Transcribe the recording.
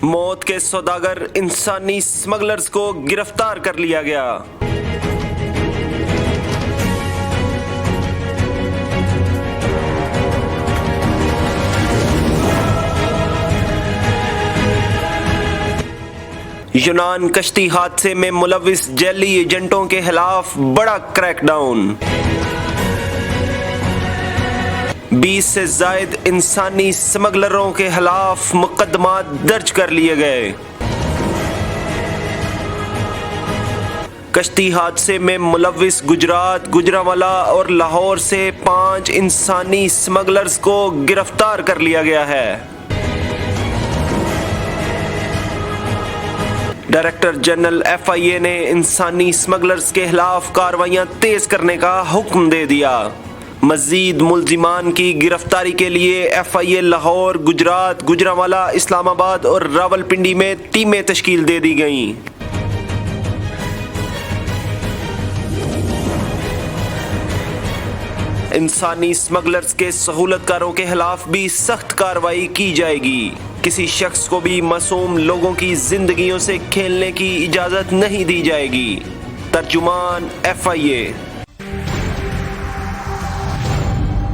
मौत के सौदागर इंसानी स्मगलर्स को गिरफ्तार कर लिया गया। यूनान कश्ती हादसे में मुलविस जैली एजेंटों के खिलाफ बड़ा क्रैकडाउन। 20 से जायद इंसानी स्मगलरों के खिलाफ मुकदमा दर्ज कर लिए गए। कश्ती हादसे में मुलविस गुजरात, गुजरांवाला और लाहौर से 5 इंसानी स्मगलर्स को गिरफ्तार कर लिया गया है। डायरेक्टर जनरल FIA ने इंसानी स्मगलर्स के खिलाफ कार्रवाइयां तेज करने का हुक्म दे दिया। मजीद मुल्जिमान की गिरफ्तारी के लिए FIA लाहौर, गुजरात, गुजरांवाला, इस्लामाबाद और रावलपिंडी में टीमें तश्कील दे दी गईं। इंसानी स्मगलर्स के सहूलतकारों के खिलाफ भी सख्त कार्रवाई की जाएगी। किसी शख्स को भी मासूम लोगों की जिंदगियों से खेलने की इजाजत नहीं दी जाएगी। तर्जुमान FIA।